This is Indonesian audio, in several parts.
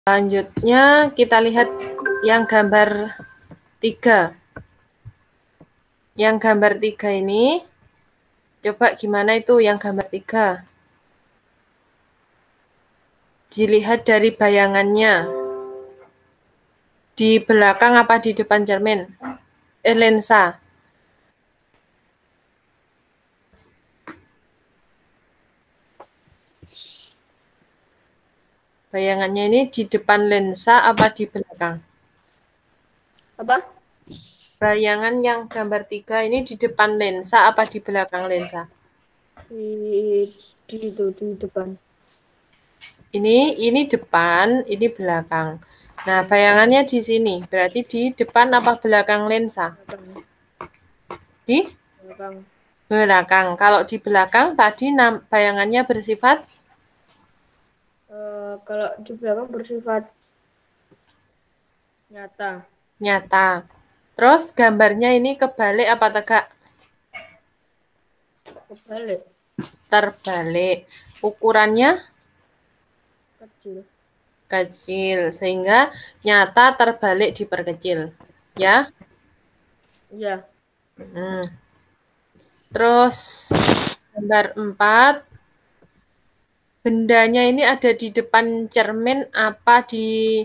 Selanjutnya kita lihat yang gambar 3. Yang gambar 3 ini, coba gimana itu yang gambar 3? Dilihat dari bayangannya. Di belakang apa di depan cermin? Lensa. Bayangannya ini di depan lensa apa di belakang? Apa? Bayangan yang gambar 3 ini di depan lensa apa di belakang lensa? Di depan. Ini depan, ini belakang. Nah, bayangannya di sini. Berarti di depan apa belakang lensa? Belakang. Di Belakang. belakang. Kalau di belakang tadi bayangannya bersifat Kalau di belakang bersifat nyata. nyata. Terus gambarnya ini kebalik apa tegak? Kebalik. Terbalik. Ukurannya Kecil. kecil sehingga nyata terbalik diperkecil. Ya. Iya. Terus gambar 4. Bendanya ini ada di depan cermin apa di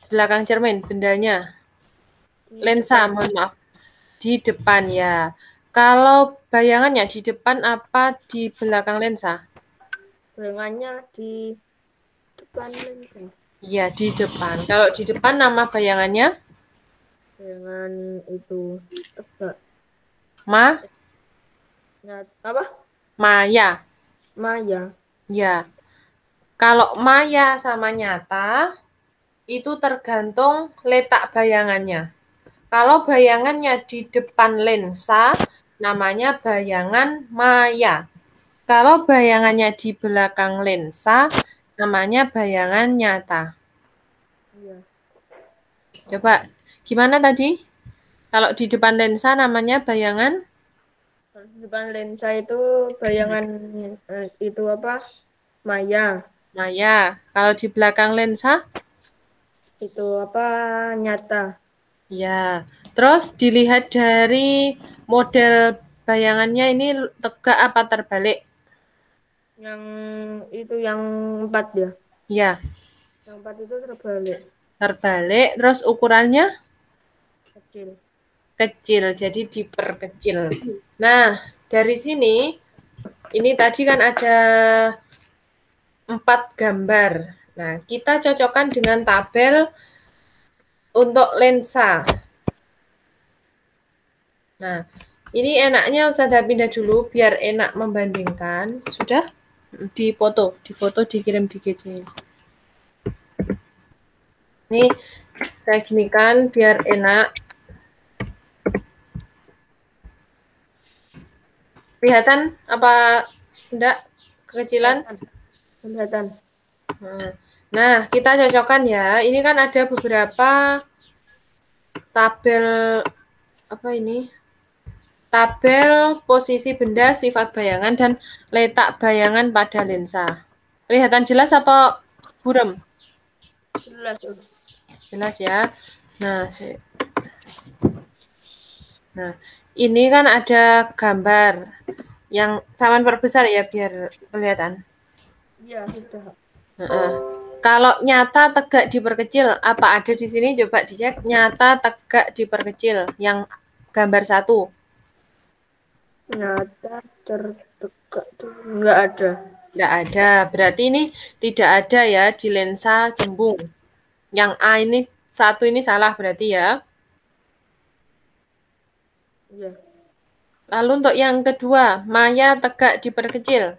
belakang cermin bendanya? Lensa, mohon maaf. Di depan ya. Kalau bayangannya di depan apa di belakang lensa? Bayangannya di depan lensa. Iya, di depan. Kalau di depan nama bayangannya? Bayangan itu tegak. Nyata. Apa? Maya. Maya. Ya. Kalau maya sama nyata, itu tergantung letak bayangannya. Kalau bayangannya di depan lensa, namanya bayangan maya. Kalau bayangannya di belakang lensa, namanya bayangan nyata. Iya. Coba, gimana tadi? Kalau di depan lensa namanya bayangan? Kalau di depan lensa itu bayangan itu apa? Maya. Maya. Kalau di belakang lensa? Itu apa? Nyata. Ya. Terus dilihat dari model bayangannya ini tegak apa terbalik? Yang itu yang 4 ya. Ya, Yang 4 itu terbalik. terbalik. Terus ukurannya Kecil. kecil, jadi diperkecil. Nah, dari sini, ini tadi kan ada 4 gambar. Nah, kita cocokkan dengan tabel untuk lensa. Nah, ini enaknya Ustazah pindah dulu biar enak membandingkan. Sudah? Di foto dikirim di GC. Ini saya ginikan biar enak. Kelihatan apa enggak kekecilan? Kelihatan. Nah, kita cocokkan ya. Ini kan ada beberapa tabel apa ini? Tabel posisi benda, sifat bayangan, dan letak bayangan pada lensa. Kelihatan jelas apa buram? Jelas. Jelas ya. Nah, ini kan ada gambar yang saman perbesar ya biar kelihatan. Iya, sudah. Kalau nyata tegak diperkecil, apa ada di sini? Coba dicek. Nyata tegak diperkecil. Yang gambar 1. Nyata terdekat tuh nggak ada. Nggak ada. Berarti ini tidak ada ya di lensa cembung. Yang A ini 1 ini salah berarti ya. Iya. Lalu untuk yang kedua, maya tegak diperkecil.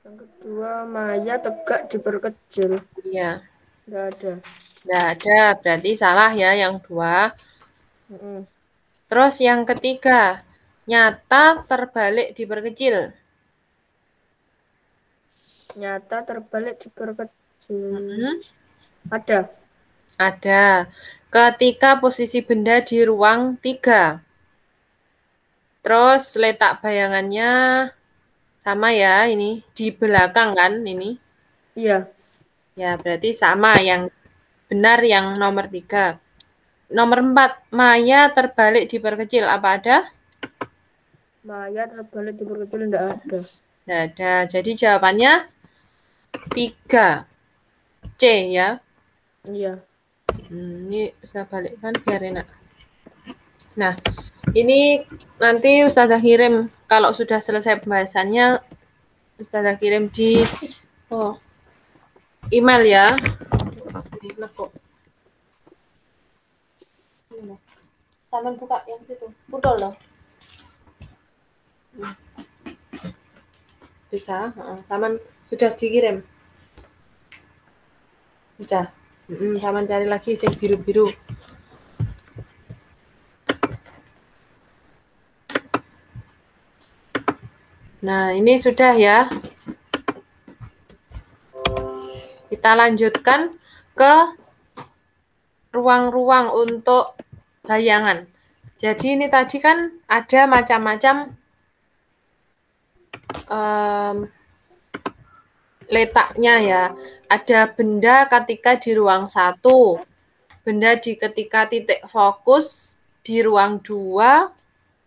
Yang kedua, maya tegak diperkecil. Iya. Nggak ada. Nggak ada. Berarti salah ya yang 2. Terus yang ketiga, nyata terbalik diperkecil. Nyata terbalik diperkecil. Ada. Ada. Ketika posisi benda di ruang 3. Terus letak bayangannya sama ya ini. Di belakang kan ini. Iya. Ya, berarti sama yang benar yang nomor 3. Nomor 4, Maya terbalik diperkecil. Apa ada? Maya terbalik diperkecil enggak ada. Tidak ada. Jadi jawabannya 3. C ya. Iya. Ini bisa balikkan biar enak. Nah, ini nanti Ustazah kirim kalau sudah selesai pembahasannya, Ustazah kirim di email ya. Taman buka yang situ, putol loh. Bisa, Taman sudah dikirim. Sudah. Taman cari lagi yang biru-biru. Nah, ini sudah ya. Kita lanjutkan ke ruang-ruang untuk bayangan. Jadi ini tadi kan ada macam-macam letaknya ya. Ada benda ketika di ruang 1, benda ketika titik fokus di ruang 2,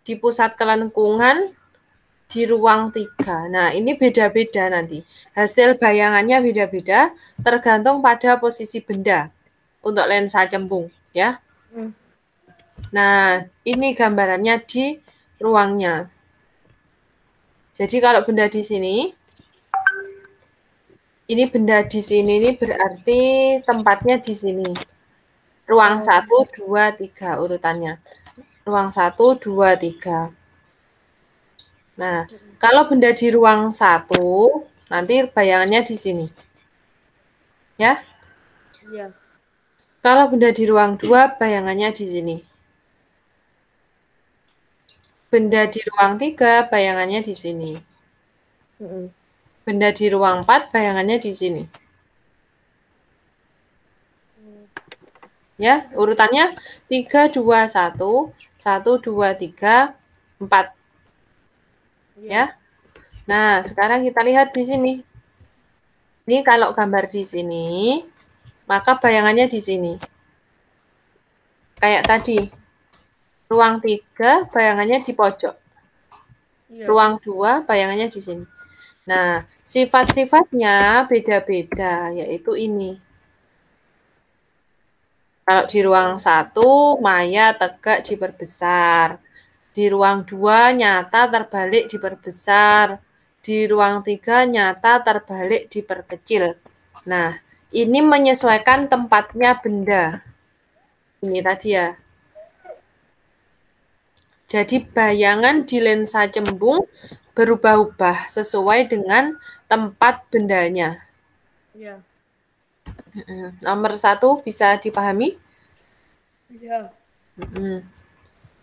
di pusat kelengkungan di ruang 3. Nah, ini beda-beda nanti. Hasil bayangannya beda-beda tergantung pada posisi benda untuk lensa cembung ya. Nah, ini gambarannya di ruangnya. Jadi kalau benda di sini, ini benda di sini ini berarti tempatnya di sini. Ruang 1, 2, 3 urutannya. Ruang 1, 2, 3. Nah, kalau benda di ruang 1, nanti bayangannya di sini. Ya? Iya. Kalau benda di ruang 2, bayangannya di sini. Benda di ruang 3, bayangannya di sini. Benda di ruang 4, bayangannya di sini. Ya, urutannya 3, 2, 1, 1, 2, 3, 4. Ya. Nah, sekarang kita lihat di sini. Ini kalau gambar di sini, maka bayangannya di sini. Kayak tadi. Ruang 3, bayangannya di pojok. Ruang 2, bayangannya di sini. Nah, sifat-sifatnya beda-beda, yaitu ini. Kalau di ruang 1, Maya tegak diperbesar. Di ruang 2, nyata terbalik diperbesar. Di ruang 3, nyata terbalik diperkecil. Nah, ini menyesuaikan tempatnya benda. Ini tadi ya. Jadi bayangan di lensa cembung berubah-ubah sesuai dengan tempat bendanya. Iya. Nomor 1 bisa dipahami? Iya.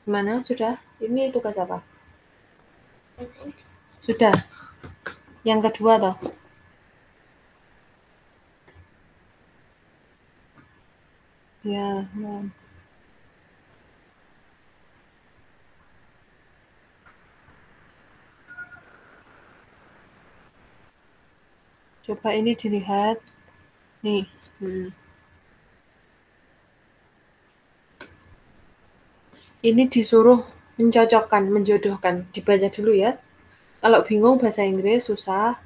Gimana? Sudah? Ini tugas apa? Sudah. Yang kedua toh. Ya, ya. Coba ini dilihat. Nih. Ini disuruh mencocokkan, menjodohkan. Dibaca dulu ya. Kalau bingung bahasa Inggris susah,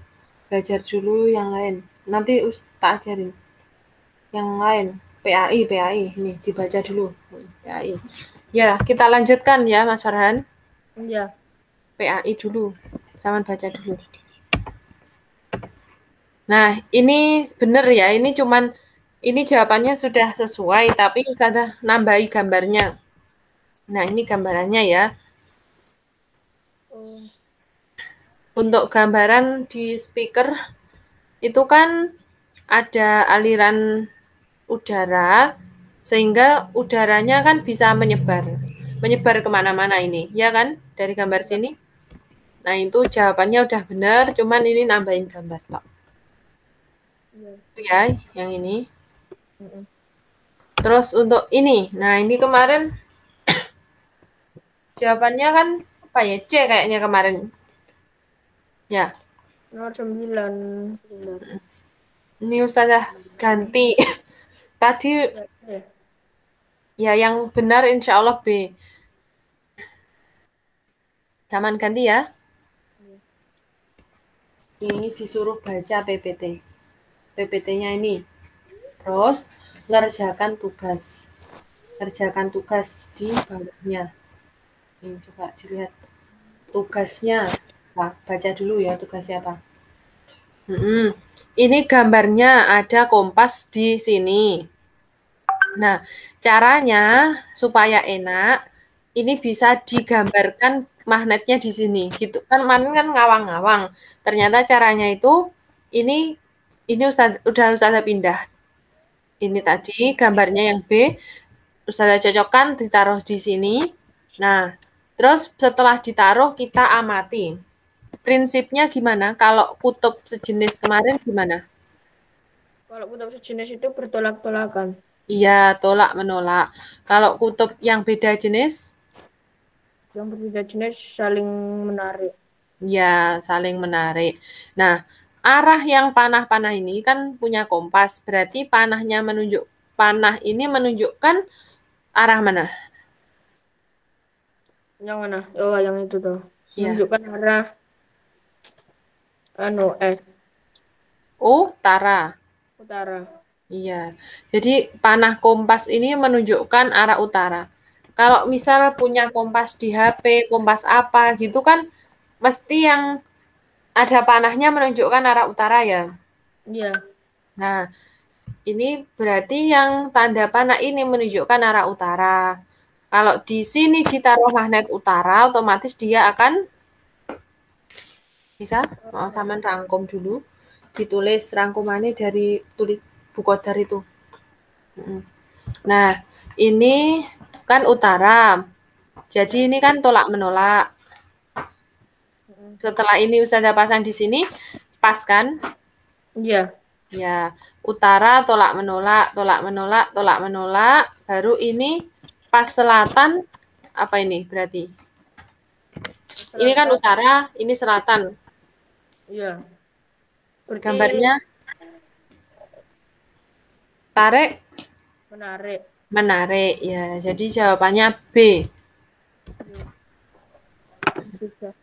belajar dulu yang lain. Nanti tak ajarin. Yang lain, PAI. Ini dibaca dulu. PAI. Ya, kita lanjutkan ya, Mas Farhan. Iya. PAI dulu. Sama baca dulu. Nah, ini benar ya. Ini jawabannya sudah sesuai, tapi Ustazah nambahi gambarnya. Nah, ini gambarannya ya. Untuk gambaran di speaker, itu kan ada aliran udara, sehingga udaranya kan bisa menyebar. Menyebar kemana-mana ini, ya kan? Dari gambar sini. Nah, itu jawabannya udah benar, cuman ini nambahin gambar tok. Itu ya, yang ini. Terus untuk ini, nah ini kemarin jawabannya kan apa ya? C kayaknya kemarin. Ya. Nomor 9. Ini Ustazah ganti. Tadi Ya. ya yang benar insya Allah B. Zaman ganti ya. Ini disuruh baca PPT. PPT-nya ini. Terus ngerjakan tugas. Kerjakan tugas di bawahnya. Ini coba dilihat tugasnya. Nah, baca dulu ya tugasnya apa. Ini gambarnya ada kompas di sini. Nah, caranya supaya enak, ini bisa digambarkan magnetnya di sini. Gitu kan, kemarin kan ngawang-ngawang. Ternyata caranya itu ini udah Ustazah pindah. Ini tadi gambarnya yang B, Ustazah cocokkan ditaruh di sini. Nah, terus setelah ditaruh kita amati. Prinsipnya gimana? Kalau kutub sejenis kemarin gimana? Kalau kutub sejenis itu bertolak-tolakan. Iya, tolak menolak. Kalau kutub yang beda jenis, Yang berbeda jenis saling menarik. ya saling menarik. Nah, arah yang panah-panah ini kan punya kompas, berarti panah ini menunjukkan arah mana? Yang mana? Oh, yang itu tuh. Ya, Menunjukkan arah S utara. utara. Iya. Jadi panah kompas ini menunjukkan arah utara. Kalau misal punya kompas di HP, kompas apa gitu kan mesti yang ada panahnya menunjukkan arah utara ya. Iya. Nah, ini berarti yang tanda panah ini menunjukkan arah utara. Kalau di sini ditaruh magnet utara, otomatis dia akan bisa mau sampean rangkum dulu. Ditulis rangkumannya dari tulis buku dari itu. Nah, ini kan utara. Jadi ini kan tolak menolak. Setelah ini Ustazah pasang di sini, pas kan? Iya. Ya, utara tolak menolak, tolak menolak, tolak menolak. Baru ini pas selatan, apa ini berarti? Ini kan Selatan. utara, ini selatan. Iya. Berarti Gambarnya tarik, menarik. menarik. Ya, jadi jawabannya B. Sudah.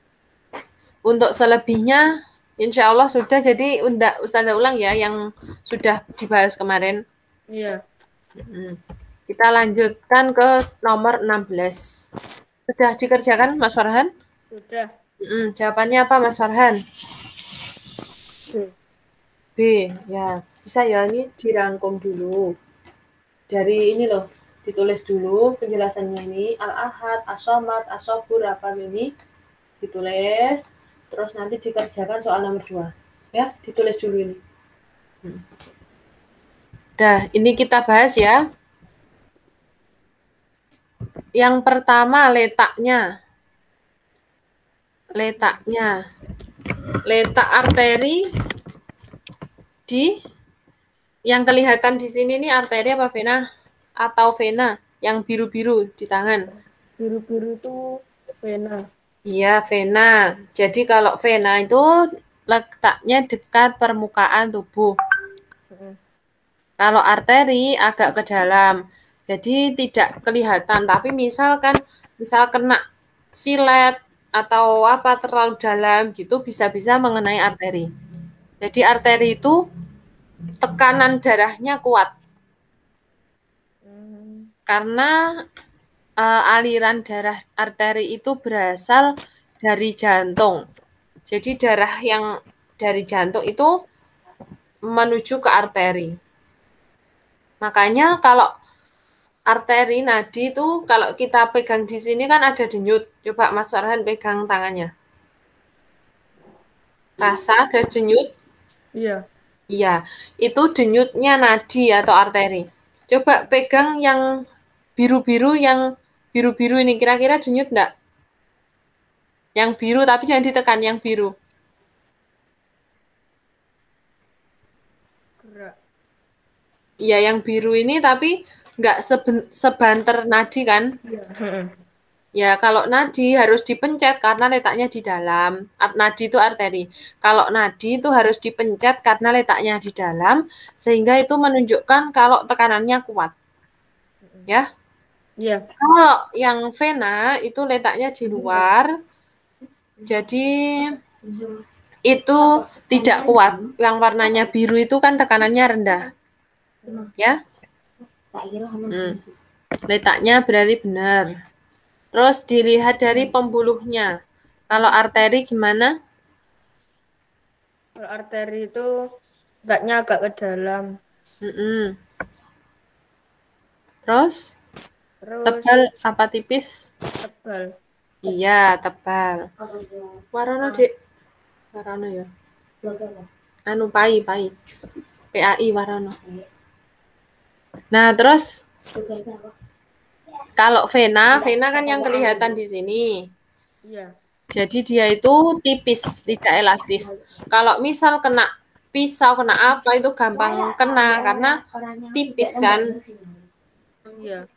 Untuk selebihnya, insya Allah sudah. Jadi Ustazah ulang ya yang sudah dibahas kemarin. Iya. Kita lanjutkan ke nomor 16. Sudah dikerjakan Mas Farhan? Sudah. Jawabannya apa Mas Farhan? B. B, ya. Bisa ya, ini dirangkum dulu. Dari ini loh, ditulis dulu penjelasannya ini. Al-Ahad, As-Somad, As-Sobur, apa ini. Ditulis, terus nanti dikerjakan soal nomor 2. Ya, ditulis dulu ini. Dah, ini kita bahas ya. Yang pertama letaknya. Letak arteri di yang kelihatan di sini nih arteri apa vena? Atau vena yang biru-biru di tangan. Biru-biru itu vena. Iya, vena. Jadi kalau vena itu letaknya dekat permukaan tubuh. Kalau arteri agak ke dalam. Jadi tidak kelihatan, tapi misal kena silet atau apa terlalu dalam gitu bisa-bisa mengenai arteri. Jadi arteri itu tekanan darahnya kuat. Karena aliran darah arteri itu berasal dari jantung. Jadi darah yang dari jantung itu menuju ke arteri. Makanya kalau arteri nadi itu kalau kita pegang di sini kan ada denyut. Coba Mas Farhan pegang tangannya. Rasa ada denyut? Iya. Iya, itu denyutnya nadi atau arteri. Coba pegang yang biru-biru ini kira-kira denyut enggak? Yang biru tapi jangan ditekan yang biru. Gerak. Iya, yang biru ini tapi enggak sebanter nadi kan? Iya. Ya, kalau nadi harus dipencet karena letaknya di dalam. Nadi itu arteri. Kalau nadi itu harus dipencet karena letaknya di dalam, sehingga itu menunjukkan kalau tekanannya kuat. Ya. Iya. Kalau yang vena itu letaknya di luar, jadi itu tidak kuat. Yang warnanya biru itu kan tekanannya rendah. Ya. Letaknya berarti benar. Terus dilihat dari pembuluhnya. Kalau arteri gimana? Kalau arteri itu letaknya agak ke dalam. Terus tebal apa tipis? Tebal. Iya, tebal. Warna Dek. Warna ya. Anu pai. PAI warna. Nah, terus kalau vena kan yang kelihatan di sini. Iya. Jadi dia itu tipis, tidak elastis. Kalau misal kena pisau, kena apa itu gampang kena karena tipis kan. Iya.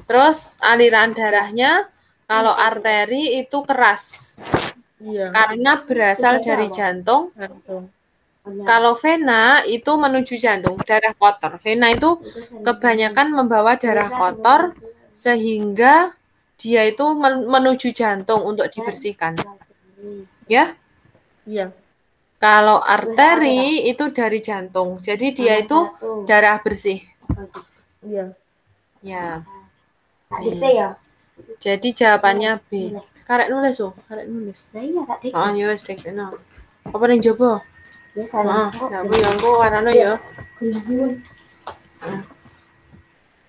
Terus aliran darahnya kalau arteri itu keras. Iya. Karena berasal dari jantung. Kalau vena itu menuju jantung, darah kotor. Vena itu kebanyakan membawa darah kotor sehingga dia itu menuju jantung untuk dibersihkan. Ya? Iya. Kalau arteri itu dari jantung. Jadi dia itu darah bersih. Iya. Ya. Jadi jawabannya B. Karek nulis oh, karek nulis. Oh, ya wis dek no. Apa ning jowo? Ya salah. Nah, aku yang kok warna ya.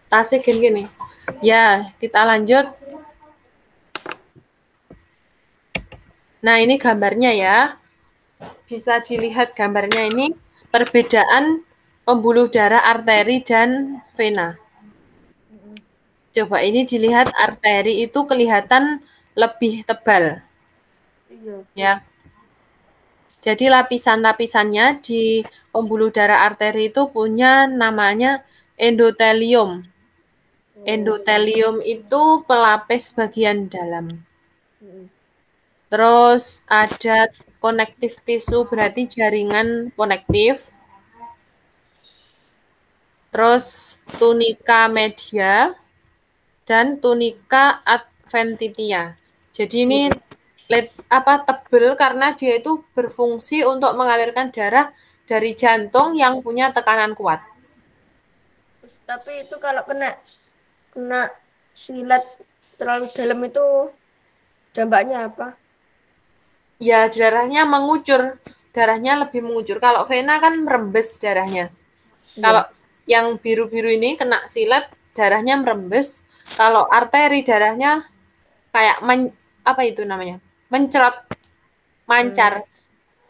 Tasnya gini. Ya, kita lanjut. Nah, ini gambarnya ya. Bisa dilihat gambarnya ini perbedaan pembuluh darah arteri dan vena. Coba ini dilihat arteri itu kelihatan lebih tebal. Iya. Ya. Jadi lapisan-lapisannya di pembuluh darah arteri itu punya namanya endotelium. Endotelium itu pelapis bagian dalam. Terus ada konektif tisu, berarti jaringan konektif. Terus tunika media dan tunika adventitia. Jadi ini tebel karena dia itu berfungsi untuk mengalirkan darah dari jantung yang punya tekanan kuat. Tapi itu kalau kena silat terlalu dalam itu dampaknya apa? Ya, darahnya mengucur. Darahnya lebih mengucur. Kalau vena kan merembes darahnya. Kalau yang biru-biru ini kena silat, darahnya merembes. Kalau arteri darahnya kayak apa itu namanya? Mencerot, mancar.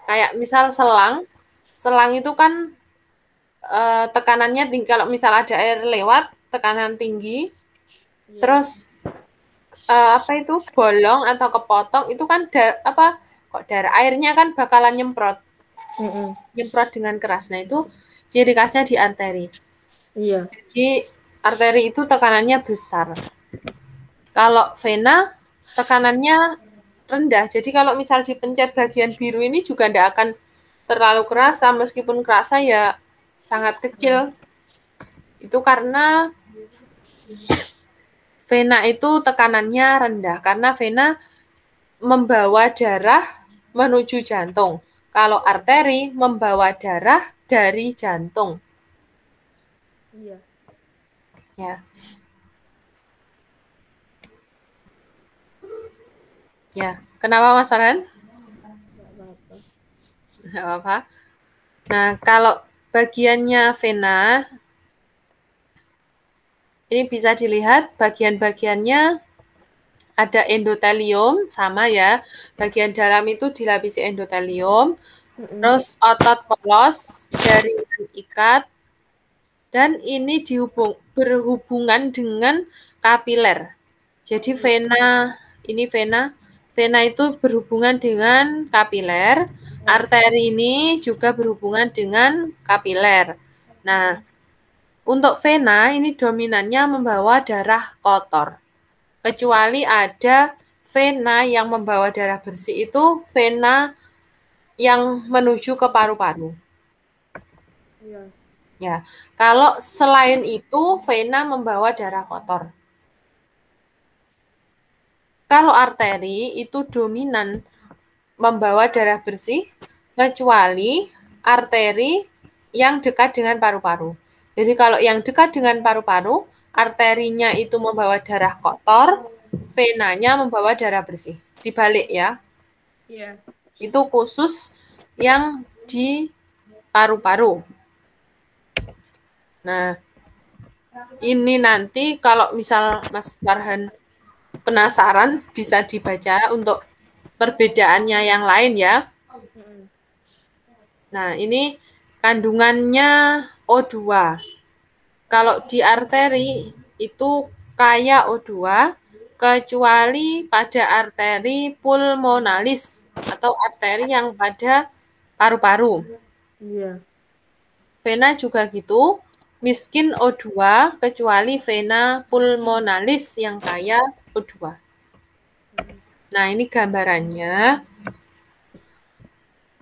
Kayak misal selang. Selang itu kan tekanannya tinggi. Kalau misal ada air lewat, tekanan tinggi. Terus apa itu bolong atau kepotong itu kan darah airnya kan bakalan nyemprot. Nyemprot dengan keras. Nah, itu ciri khasnya di arteri. Iya. Jadi arteri itu tekanannya besar. Kalau vena tekanannya rendah. Jadi kalau misal dipencet bagian biru ini juga tidak akan terlalu kerasa, meskipun kerasa ya sangat kecil. Itu karena vena itu tekanannya rendah. Karena vena membawa darah menuju jantung. Kalau arteri membawa darah dari jantung. Iya. Ya. Ya, kenapa Mas Farhan? Nggak apa-apa. Nah, kalau bagiannya vena, ini bisa dilihat bagian-bagiannya ada endotelium, sama ya. Bagian dalam itu dilapisi endotelium, terus otot polos, jaringan ikat, dan ini berhubungan dengan kapiler. Jadi vena itu berhubungan dengan kapiler, arteri ini juga berhubungan dengan kapiler. Nah, untuk vena ini dominannya membawa darah kotor. kecuali ada vena yang membawa darah bersih itu vena yang menuju ke paru-paru. Iya. Ya, kalau selain itu vena membawa darah kotor. Kalau arteri itu dominan membawa darah bersih kecuali arteri yang dekat dengan paru-paru. Jadi kalau yang dekat dengan paru-paru, arterinya itu membawa darah kotor, venanya membawa darah bersih. Dibalik ya. Iya. Itu khusus yang di paru-paru. Nah, ini nanti kalau misal Mas Farhan penasaran bisa dibaca untuk perbedaannya yang lain ya. Nah, ini kandungannya O2. Kalau di arteri itu kaya O2 kecuali pada arteri pulmonalis atau arteri yang pada paru-paru. Iya. Vena juga gitu, miskin O2 kecuali vena pulmonalis yang kaya O2. Nah, ini gambarannya.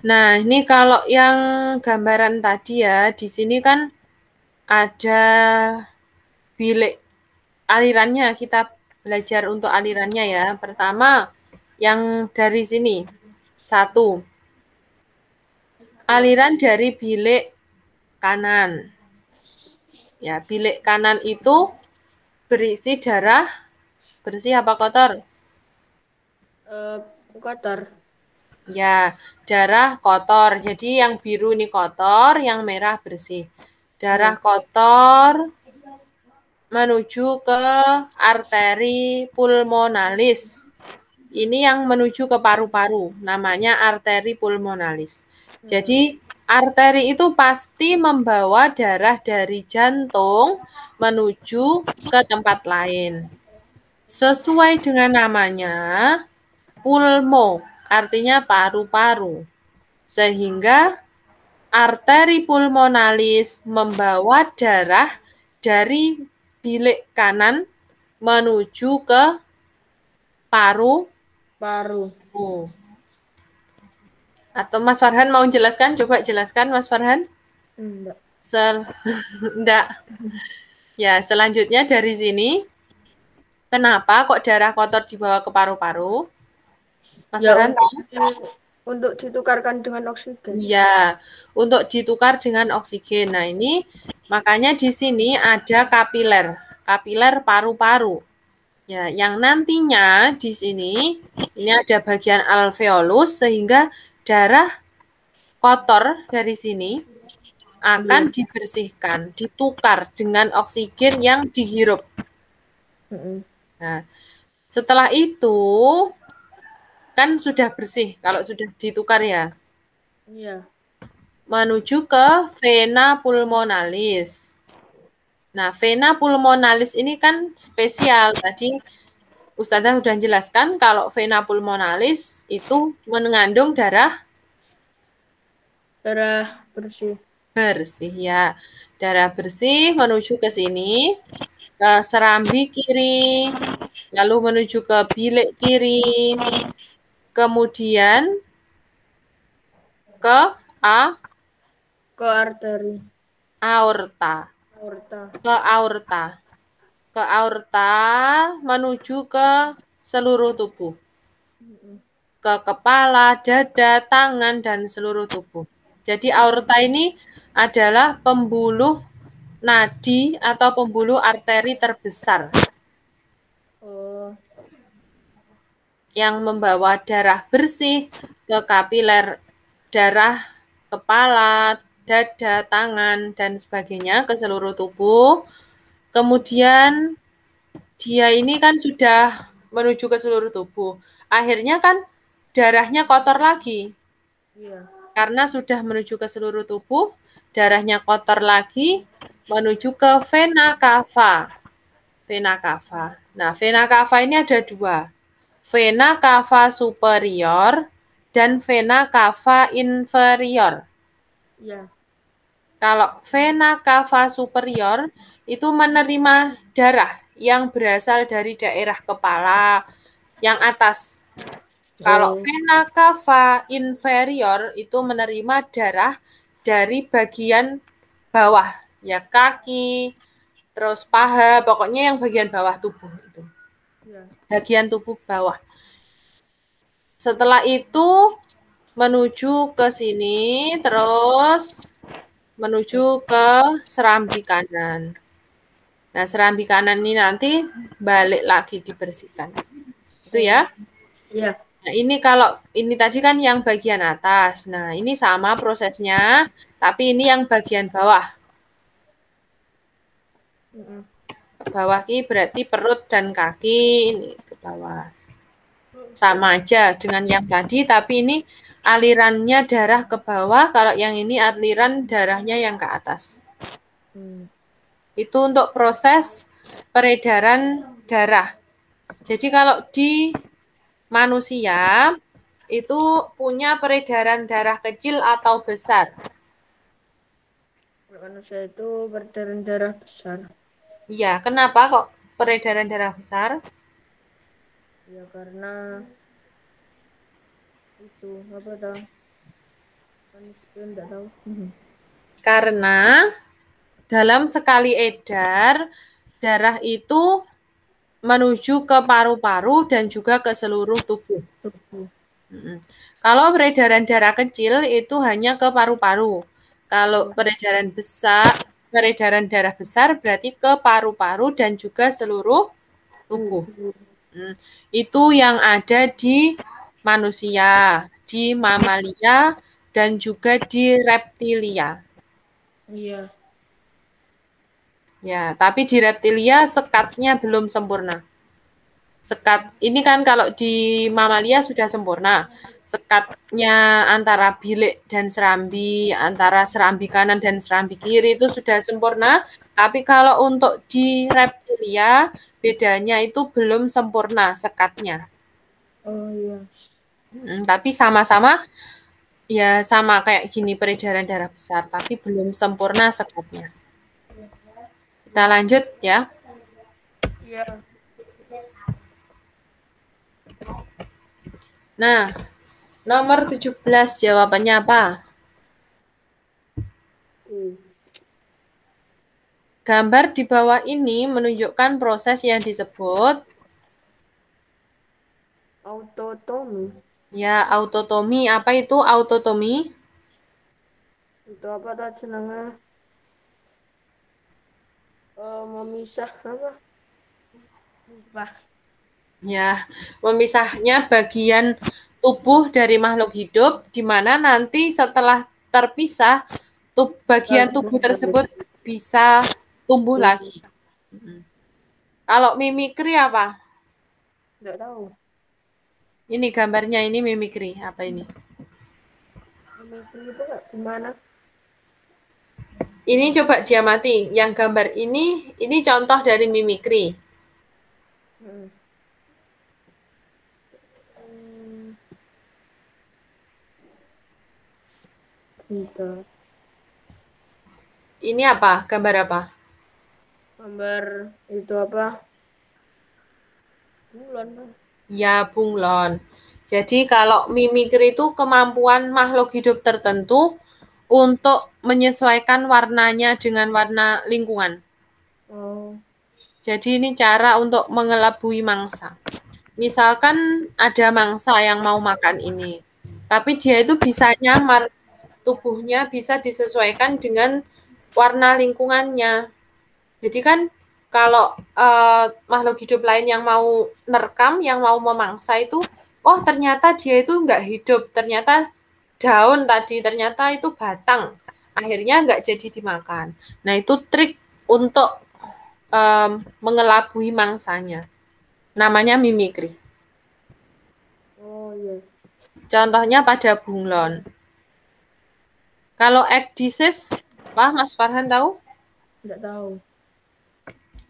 Nah, ini kalau yang gambaran tadi ya, di sini kan ada bilik alirannya. Kita belajar untuk alirannya ya. Pertama, yang dari sini. 1. Aliran dari bilik kanan. Ya, bilik kanan itu berisi darah bersih apa kotor? Kotor. Ya, darah kotor. Jadi yang biru ini kotor, yang merah bersih. Darah kotor menuju ke arteri pulmonalis. Ini yang menuju ke paru-paru, namanya arteri pulmonalis. Jadi arteri itu pasti membawa darah dari jantung menuju ke tempat lain. Sesuai dengan namanya, pulmo, artinya paru-paru. Sehingga arteri pulmonalis membawa darah dari bilik kanan menuju ke paru. Atau Mas Farhan mau jelaskan? Coba jelaskan Mas Farhan. Enggak. Enggak. Ya, selanjutnya dari sini. Kenapa kok darah kotor dibawa ke paru-paru? Mas Farhan tahu? Untuk ditukarkan dengan oksigen. Iya, untuk ditukar dengan oksigen. Nah, ini makanya di sini ada kapiler. Kapiler paru-paru. Ya, yang nantinya di sini ini ada bagian alveolus sehingga darah kotor dari sini akan dibersihkan, ditukar dengan oksigen yang dihirup. Nah, setelah itu kan sudah bersih kalau sudah ditukar ya. Iya. Menuju ke vena pulmonalis. Nah, vena pulmonalis ini kan spesial. Tadi Ustazah sudah jelaskan kalau vena pulmonalis itu mengandung darah bersih. Bersih ya. Darah bersih menuju ke sini, ke serambi kiri, lalu menuju ke bilik kiri, kemudian ke arteri. Aorta. Ke aorta. Ke aorta menuju ke seluruh tubuh. Ke kepala, dada, tangan, dan seluruh tubuh. Jadi aorta ini adalah pembuluh nadi atau pembuluh arteri terbesar. Yang membawa darah bersih ke kapiler darah kepala, dada, tangan, dan sebagainya ke seluruh tubuh. Kemudian dia ini kan sudah menuju ke seluruh tubuh. Akhirnya kan darahnya kotor lagi. Iya. Karena sudah menuju ke seluruh tubuh, darahnya kotor lagi menuju ke vena cava. Vena cava. Nah, vena cava ini ada 2. Vena cava superior dan vena cava inferior. Iya. Kalau vena cava superior itu menerima darah yang berasal dari daerah kepala yang atas. Kalau vena cava inferior itu menerima darah dari bagian bawah, ya kaki, terus paha, pokoknya yang bagian bawah tubuh itu. Bagian tubuh bawah. Setelah itu menuju ke sini, terus menuju ke serambi kanan. Nah, serambi kanan ini nanti balik lagi dibersihkan. Itu ya. Iya. Nah, ini kalau ini tadi kan yang bagian atas. Nah, ini sama prosesnya, tapi ini yang bagian bawah. Bawah ini berarti perut dan kaki, ini ke bawah. Sama aja dengan yang tadi, tapi ini alirannya darah ke bawah, kalau yang ini aliran darahnya yang ke atas. Itu untuk proses peredaran darah. Jadi kalau di manusia itu punya peredaran darah kecil atau besar. Manusia itu peredaran darah besar. Iya, kenapa kok peredaran darah besar? Ya karena itu apa tahu? Manusia enggak tahu. Karena dalam sekali edar, darah itu menuju ke paru-paru dan juga ke seluruh tubuh. Kalau peredaran darah kecil itu hanya ke paru-paru. Kalau peredaran darah besar berarti ke paru-paru dan juga seluruh tubuh. Itu yang ada di manusia, di mamalia, dan juga di reptilia. Iya. Ya, tapi di reptilia sekatnya belum sempurna. Sekat ini kan kalau di mamalia sudah sempurna. Sekatnya antara bilik dan serambi, antara serambi kanan dan serambi kiri itu sudah sempurna. Tapi kalau untuk di reptilia, bedanya itu belum sempurna sekatnya. Oh iya. Tapi sama-sama ya sama kayak gini peredaran darah besar, tapi belum sempurna sekatnya. Kita lanjut ya. Iya. Nah, nomor 17 jawabannya apa? Gambar di bawah ini menunjukkan proses yang disebut autotomi. Ya, autotomi. Apa itu autotomi? Itu apa tadi jenenge? Memisah apa? Lupa. Ya, memisahnya bagian tubuh dari makhluk hidup, di mana nanti setelah terpisah, bagian tubuh tersebut bisa tumbuh lagi. Kalau mimikri apa? Enggak tahu. Ini gambarnya, ini mimikri. Apa ini? Mimikri itu gimana? Ini coba diamati. Yang gambar ini contoh dari mimikri. Gitu. Ini apa? Gambar apa? Gambar itu apa? Bunglon. Ya, bunglon. Jadi kalau mimikri itu kemampuan makhluk hidup tertentu untuk menyesuaikan warnanya dengan warna lingkungan. Oh. Jadi ini cara untuk mengelabui mangsa. Misalkan ada mangsa yang mau makan ini, tapi dia itu bisa nyamar, tubuhnya bisa disesuaikan dengan warna lingkungannya. Jadi kan kalau makhluk hidup lain yang mau nerekam, yang mau memangsa itu, oh ternyata dia itu nggak hidup, ternyata daun tadi, ternyata itu batang. Akhirnya nggak jadi dimakan. Nah itu trik untuk mengelabui mangsanya. Namanya mimikri. Oh iya. Contohnya pada bunglon. Kalau ekdisis, apa Mas Farhan tahu? Enggak tahu.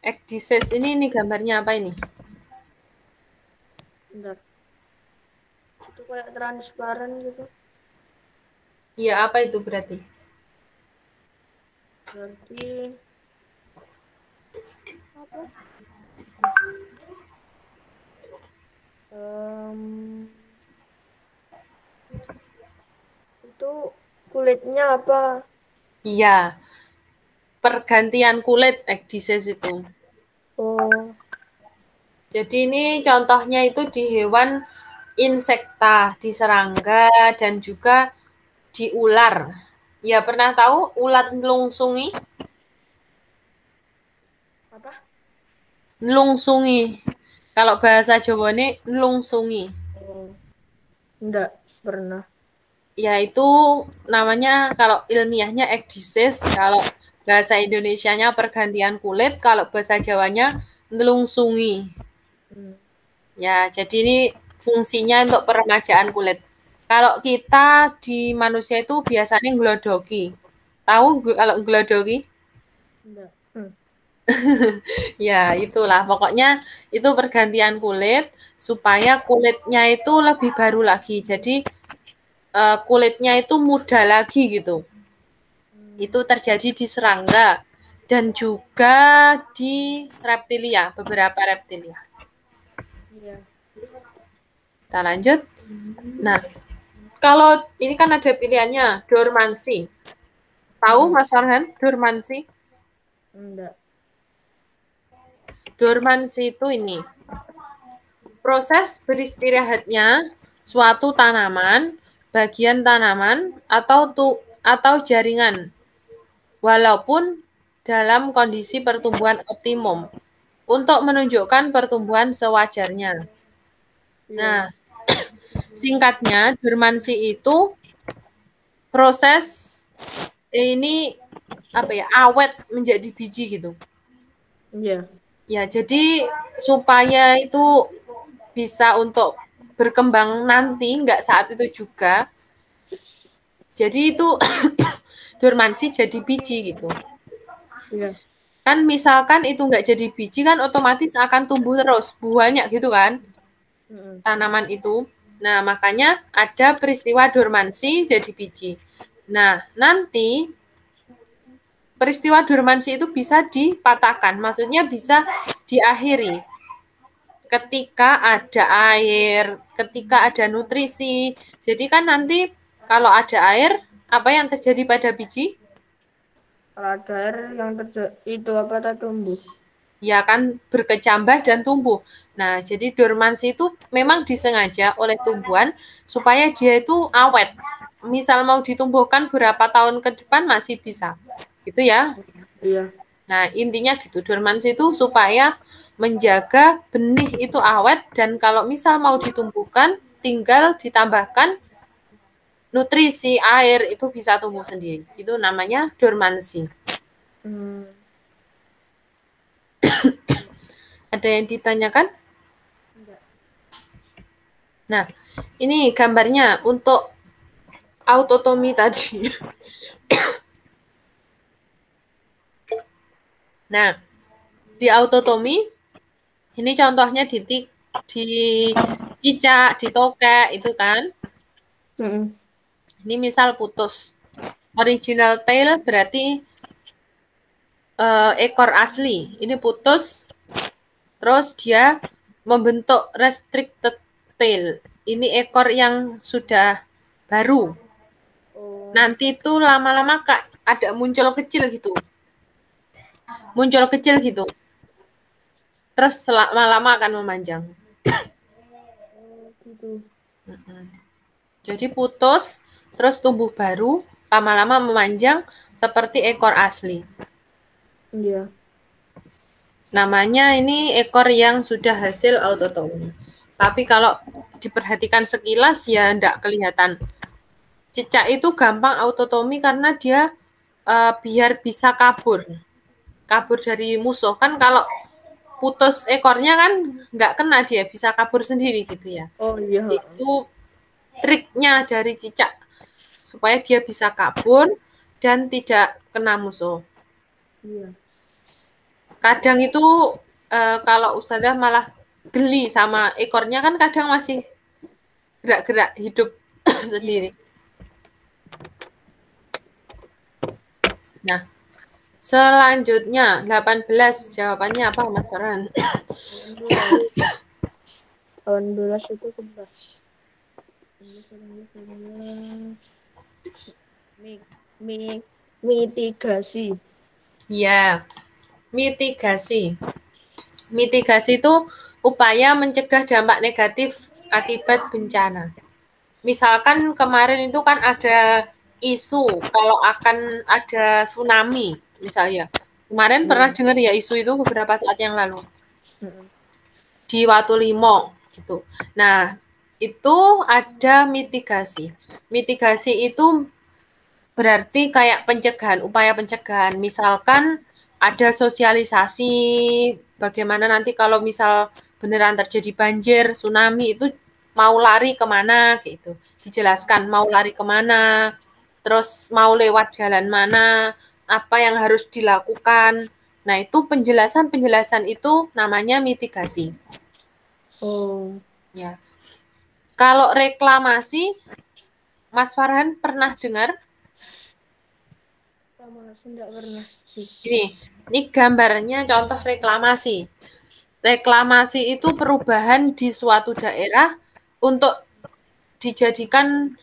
Ekdisis ini gambarnya apa ini? Bentar. Itu kayak transparan gitu. Iya, apa itu berarti? Berarti apa? Itu kulitnya apa? Iya, pergantian kulit ekdisis itu. Oh, Jadi ini contohnya itu di hewan insekta, di serangga, dan juga di ular. Ya, pernah tahu ulat nelungsungi? apa? Nelungsungi. Kalau bahasa Jawa ini nelungsungi. Oh, enggak pernah. Ya, itu namanya kalau ilmiahnya ekdisis, kalau bahasa Indonesianya pergantian kulit, kalau bahasa Jawanya nelungsungi. Hmm. Ya, jadi ini fungsinya untuk peremajaan kulit. Kalau kita di manusia itu biasanya nglodoki. Tahu kalau nglodoki? Enggak. Hmm. Ya, itulah. Pokoknya itu pergantian kulit supaya kulitnya itu lebih baru lagi. Jadi kulitnya itu muda lagi gitu. Itu terjadi di serangga dan juga di reptilia, beberapa reptilia. Iya. Kita lanjut. Nah, kalau ini kan ada pilihannya dormansi. Tahu Hmm. Mas Farhan dormansi? Enggak. Dormansi itu ini proses beristirahatnya suatu tanaman, bagian tanaman atau jaringan walaupun dalam kondisi pertumbuhan optimum untuk menunjukkan pertumbuhan sewajarnya. Iya. Nah, singkatnya dormansi itu proses ini apa ya, awet menjadi biji gitu. Iya. Ya, jadi supaya itu bisa untuk berkembang nanti, nggak saat itu juga. Jadi itu dormansi jadi biji gitu. Iya. Kan misalkan itu nggak jadi biji kan otomatis akan tumbuh terus, banyak gitu kan Hmm. tanaman itu. Nah, makanya ada peristiwa dormansi jadi biji. Nah, nanti peristiwa dormansi itu bisa dipatahkan, maksudnya bisa diakhiri ketika ada air, ketika ada nutrisi. Jadi kan nanti kalau ada air, apa yang terjadi pada biji? Kalau ada air yang terjadi itu apa tak tumbuh? Ya kan berkecambah dan tumbuh. Nah, jadi dormansi itu memang disengaja oleh tumbuhan supaya dia itu awet. Misal mau ditumbuhkan berapa tahun ke depan masih bisa. Gitu ya. Iya. Nah, intinya gitu. Dormansi itu supaya menjaga benih itu awet dan kalau misal mau ditumbuhkan tinggal ditambahkan nutrisi air itu bisa tumbuh sendiri. Itu namanya dormansi. Hmm. Ada yang ditanyakan? Enggak. Nah, ini gambarnya untuk autotomi tadi. Nah, di autotomi ini contohnya di cicak, di tokek itu kan. Hmm. Ini misal putus. Original tail berarti ekor asli. Ini putus, terus dia membentuk restricted tail. Ini ekor yang sudah baru. Oh. Nanti itu lama-lama ada muncul kecil gitu. Muncul kecil gitu. Terus lama-lama akan memanjang. Oh, gitu. Jadi putus, terus tumbuh baru, lama-lama memanjang seperti ekor asli. Iya. Namanya ini ekor yang sudah hasil autotomi. Tapi kalau diperhatikan sekilas ya enggak kelihatan. Cicak itu gampang autotomi karena dia biar bisa kabur. Kabur dari musuh. Kan kalau putus ekornya kan nggak kena dia, bisa kabur sendiri gitu ya. Oh iya. Itu triknya dari cicak supaya dia bisa kabur dan tidak kena musuh. Iya. Kadang itu kalau Ustazah malah geli sama ekornya kan kadang masih gerak-gerak hidup sendiri. Nah, Selanjutnya 18 jawabannya apa Mas Farhan? 18 itu 11. Mitigasi. Ya, mitigasi. Mitigasi itu upaya mencegah dampak negatif akibat bencana. Misalkan kemarin itu kan ada isu kalau akan ada tsunami misalnya. Kemarin pernah dengar ya isu itu beberapa saat yang lalu. Di Watulimo gitu. Nah, itu ada mitigasi. Mitigasi itu berarti kayak pencegahan, upaya pencegahan. Misalkan ada sosialisasi bagaimana nanti kalau misal beneran terjadi banjir, tsunami itu mau lari kemana gitu. Dijelaskan mau lari kemana, terus mau lewat jalan mana, apa yang harus dilakukan. Nah, itu penjelasan-penjelasan itu namanya mitigasi. Oh. Ya. Kalau reklamasi, Mas Farhan pernah dengar? Reklamasi enggak pernah sih. Ini gambarnya contoh reklamasi. Reklamasi itu perubahan di suatu daerah untuk dijadikan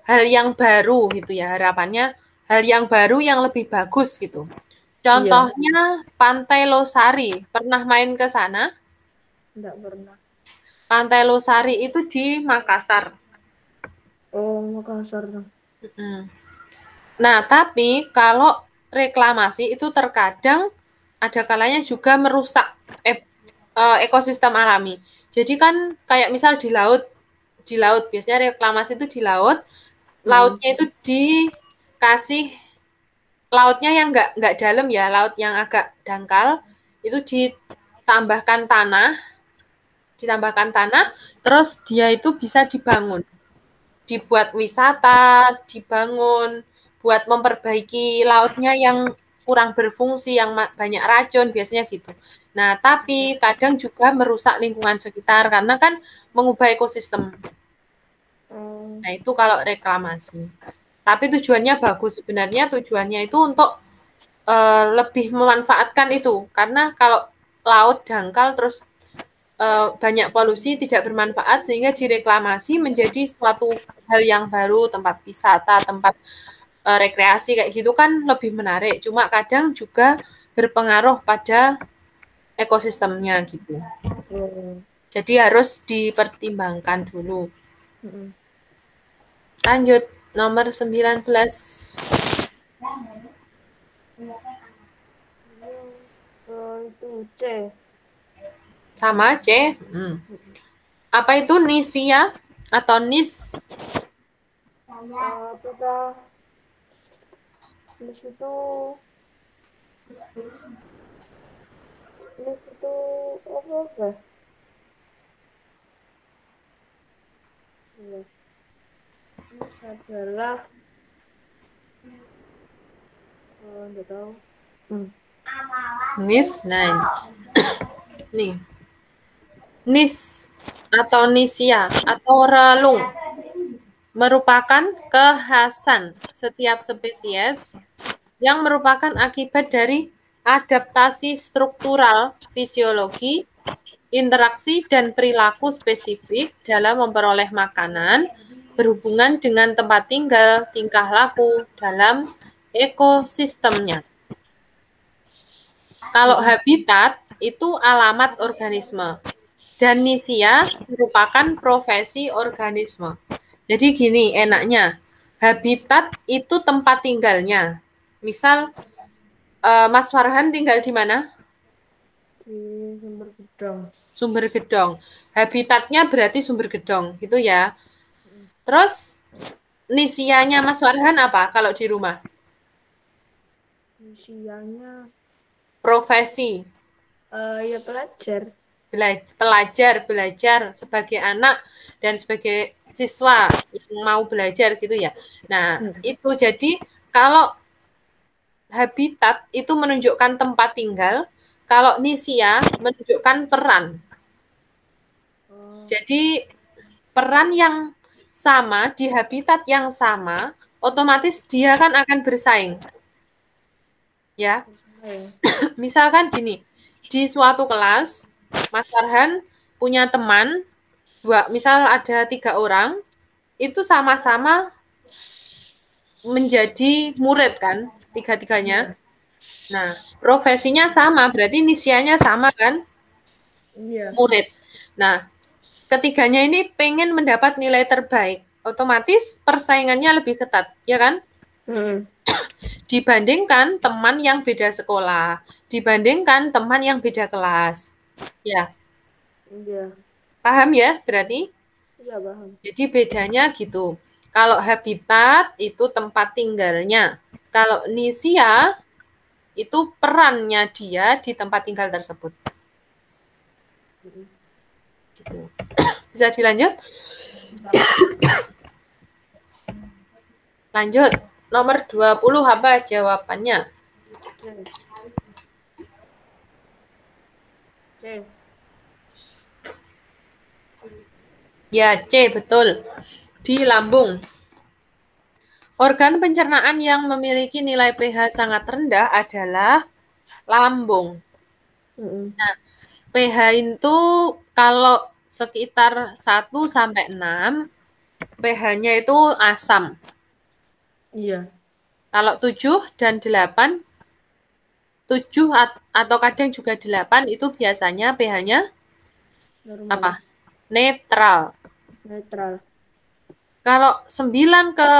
hal yang baru gitu ya, harapannya hal yang baru yang lebih bagus gitu. Contohnya Pantai Losari, pernah main ke sana? Enggak pernah. Pantai Losari itu di Makassar. Oh, Makassar. Nah, tapi kalau reklamasi itu terkadang ada kalanya juga merusak ekosistem alami. Jadi kan kayak misal di laut biasanya reklamasi itu di laut, lautnya itu dikasih lautnya yang nggak dalam ya, laut yang agak dangkal itu ditambahkan tanah, terus dia itu bisa dibuat wisata, dibangun, buat memperbaiki lautnya yang kurang berfungsi, yang banyak racun, biasanya gitu. Nah, tapi kadang juga merusak lingkungan sekitar, karena kan mengubah ekosistem. Nah, itu kalau reklamasi. Tapi tujuannya bagus, sebenarnya tujuannya itu untuk lebih memanfaatkan itu, karena kalau laut dangkal terus banyak polusi tidak bermanfaat sehingga direklamasi menjadi suatu hal yang baru, tempat wisata, tempat rekreasi kayak gitu kan lebih menarik. Cuma kadang juga berpengaruh pada ekosistemnya gitu. Jadi harus dipertimbangkan dulu. Lanjut nomor 19. Itu C. Sama C. Apa itu Nisia atau NIS? NIS itu apa? NIS adalah enggak tahu. NIS, nah nih. NIS atau Nisia atau relung merupakan kekhasan setiap spesies yang merupakan akibat dari adaptasi struktural, fisiologi, interaksi, dan perilaku spesifik dalam memperoleh makanan berhubungan dengan tempat tinggal, tingkah laku dalam ekosistemnya. Kalau habitat itu alamat organisme dan Nisia merupakan profesi organisme. Jadi gini enaknya, habitat itu tempat tinggalnya. Misal Mas Farhan tinggal di mana? Di Sumber Gedong. Sumber Gedong. Habitatnya berarti Sumber Gedong, gitu ya. Terus Nisianya Mas Farhan apa kalau di rumah? Nisianya Profesi. Ya pelajar. Belajar sebagai anak dan sebagai siswa yang mau belajar gitu ya. Nah, itu jadi kalau habitat itu menunjukkan tempat tinggal, kalau Nisia menunjukkan peran. Jadi peran yang sama di habitat yang sama, otomatis dia kan akan bersaing. Ya. Misalkan gini, di suatu kelas, Mas Farhan punya teman, misal ada 3 orang, itu sama-sama menjadi murid kan, tiga-tiganya. Nah, profesinya sama, berarti inisialnya sama kan, Iya. murid. Nah, ketiganya ini pengen mendapat nilai terbaik, otomatis persaingannya lebih ketat, ya kan? Dibandingkan teman yang beda sekolah, dibandingkan teman yang beda kelas. Ya, Iya. paham ya berarti? Iya, paham. Jadi bedanya gitu. Kalau habitat itu tempat tinggalnya. Kalau nisia itu perannya dia di tempat tinggal tersebut. Gitu. Bisa dilanjut? Lanjut. Nomor 20 apa jawabannya? C. Ya, C betul. Di lambung. Organ pencernaan yang memiliki nilai pH sangat rendah adalah lambung. Nah, pH itu kalau sekitar 1 sampai 6, pH-nya itu asam. Iya. Kalau 7 dan 8, 7 atau kadang juga 8 itu biasanya pH-nya apa? Netral. Netral. Kalau 9 ke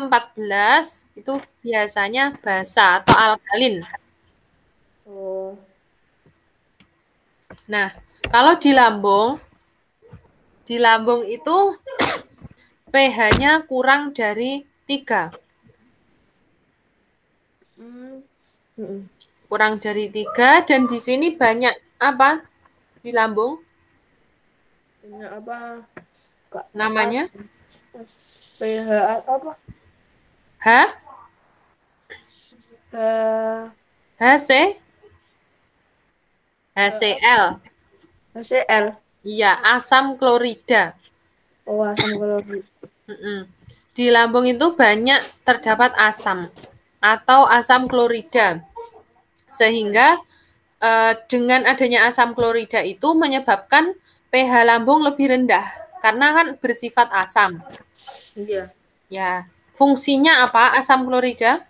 14 itu biasanya basa atau alkalin. Oh. Nah, kalau di lambung itu pH-nya kurang dari 3. Kurang dari 3 dan di sini banyak apa di lambung? Banyak apa? Namanya? pH apa? H? H. HC? HCl. HCl. Iya, asam klorida. Oh, asam klorida. Di lambung itu banyak terdapat asam atau asam klorida. Sehingga dengan adanya asam klorida itu menyebabkan pH lambung lebih rendah karena kan bersifat asam. Iya. Ya, fungsinya apa asam klorida?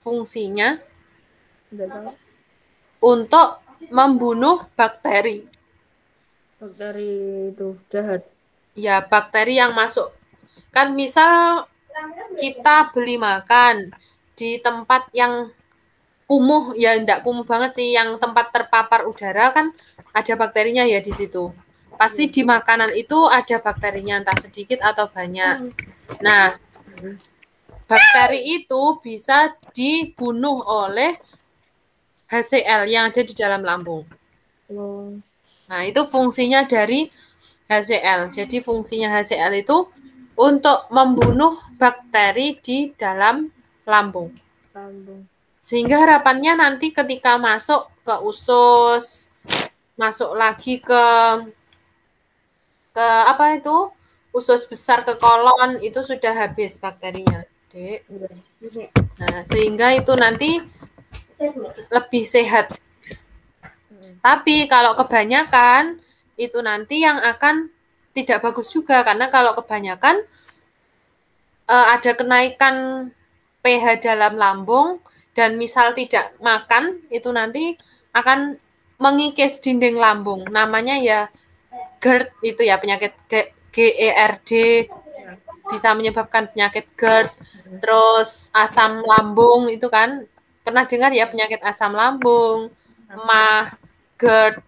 Fungsinya untuk membunuh bakteri. Bakteri itu jahat. Ya, bakteri yang masuk. Kan misal kita beli makan di tempat yang kumuh, ya enggak kumuh banget sih, yang tempat terpapar udara kan ada bakterinya ya di situ. Pasti di makanan itu ada bakterinya entah sedikit atau banyak. Nah, bakteri itu bisa dibunuh oleh HCl yang ada di dalam lambung. Nah, itu fungsinya dari HCl. Jadi fungsinya HCl itu untuk membunuh bakteri di dalam lambung. Sehingga harapannya nanti ketika masuk ke usus, masuk lagi ke apa itu? Usus besar ke kolon itu sudah habis bakterinya. Nah, sehingga itu nanti lebih sehat. Tapi kalau kebanyakan itu nanti yang akan tidak bagus juga karena kalau kebanyakan ada kenaikan pH dalam lambung dan misal tidak makan itu nanti akan mengikis dinding lambung. Namanya ya GERD itu ya, penyakit GERD bisa menyebabkan penyakit GERD. Terus asam lambung itu kan pernah dengar ya penyakit asam lambung, MAH, GERD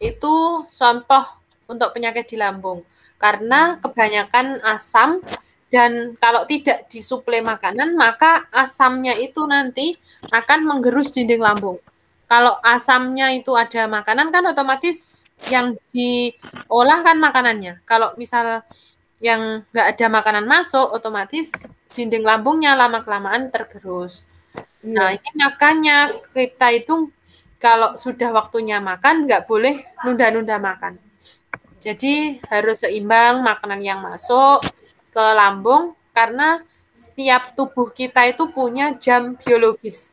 itu contoh untuk penyakit di lambung karena kebanyakan asam dan kalau tidak disuplai makanan maka asamnya itu nanti akan menggerus dinding lambung. Kalau asamnya itu ada makanan kan otomatis yang diolah kan makanannya. Kalau misal yang nggak ada makanan masuk otomatis dinding lambungnya lama-kelamaan tergerus. Nah ini makanya kita itu kalau sudah waktunya makan nggak boleh nunda-nunda makan. Jadi harus seimbang makanan yang masuk ke lambung karena setiap tubuh kita itu punya jam biologis.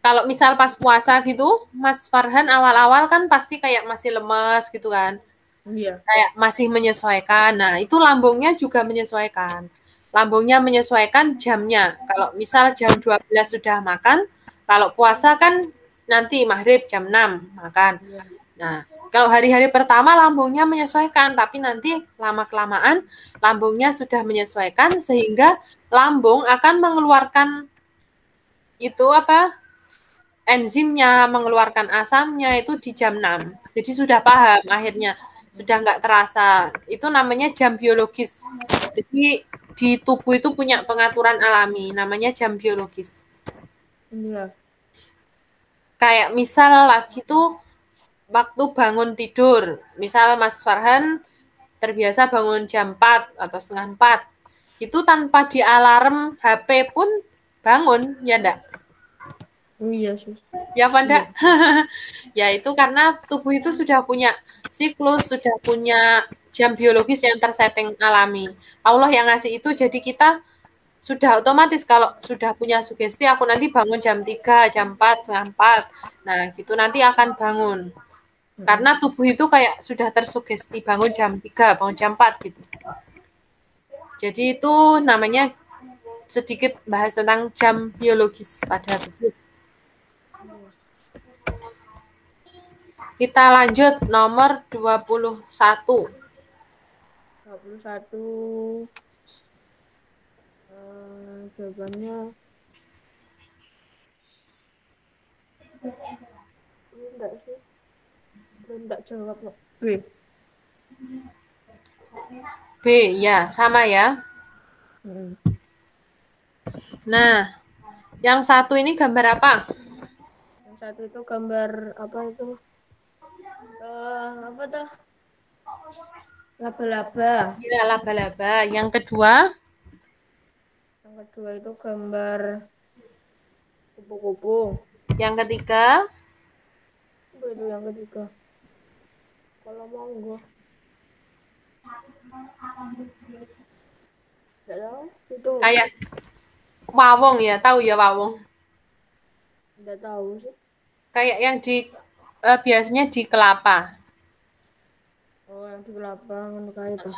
Kalau misal pas puasa gitu, Mas Farhan awal-awal kan pasti kayak masih lemes gitu kan. Iya. Kayak masih menyesuaikan. Nah, itu lambungnya juga menyesuaikan. Lambungnya menyesuaikan jamnya. Kalau misal jam 12 sudah makan, kalau puasa kan nanti maghrib jam 6 makan. Iya. Nah, kalau hari-hari pertama lambungnya menyesuaikan, tapi nanti lama-kelamaan lambungnya sudah menyesuaikan sehingga lambung akan mengeluarkan itu apa? Enzimnya, mengeluarkan asamnya itu di jam 6. Jadi sudah paham akhirnya. Sudah nggak terasa. Itu namanya jam biologis. Jadi di tubuh itu punya pengaturan alami, namanya jam biologis. Iya. Kayak misal lagi tuh waktu bangun tidur. Misal Mas Farhan terbiasa bangun jam 4 atau setengah 4. Itu tanpa dialarm HP pun bangun, ya enggak? Iya sih. Ya, Panda. Iya. Ya, itu karena tubuh itu sudah punya siklus, sudah punya jam biologis yang tersetting alami. Allah yang ngasih itu, jadi kita sudah otomatis kalau sudah punya sugesti, aku nanti bangun jam 3, jam 4, setengah 4. Nah, gitu nanti akan bangun. Karena tubuh itu kayak sudah tersugesti bangun jam 3, bangun jam 4 gitu. Jadi itu namanya sedikit bahas tentang jam biologis pada tubuh. Kita lanjut nomor 21. 21. Jawabannya enggak sih. Belum enggak jawab kok. B. B, ya, sama ya. Nah, yang satu ini gambar apa? Yang satu itu gambar apa itu? Apa tuh? Laba-laba. Ya, laba-laba. Yang kedua? Yang kedua itu gambar kupu-kupu. Yang ketiga? Apa itu yang ketiga? Kalau monggo. Enggak tahu. Itu Kayak wawong ya, tahu ya wawong? enggak tahu sih. Kayak yang di biasanya di kelapa. Oh, yang di kelapa ngono kae itu.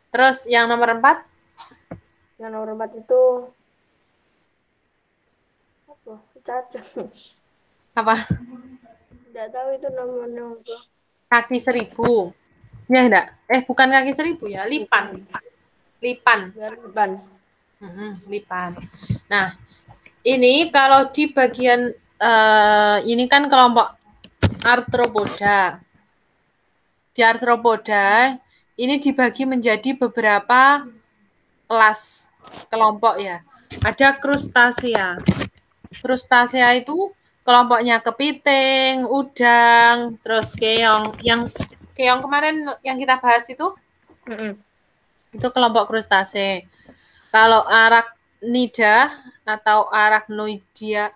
Terus yang nomor 4? Yang nomor 4 itu apa? Cacing. Apa? Enggak tahu itu namanya apa. Kaki seribu. Ya enggak? Bukan kaki seribu ya, lipan. Lipan. Biar depan. Lipan. Nah, ini kalau di bagian ini kan kelompok arthropoda. Di arthropoda ini dibagi menjadi beberapa kelas kelompok ya. Ada krustasea. Krustasea itu kelompoknya kepiting, udang, terus keong. Yang keong kemarin yang kita bahas itu itu kelompok krustase. Kalau arachnida atau arachnida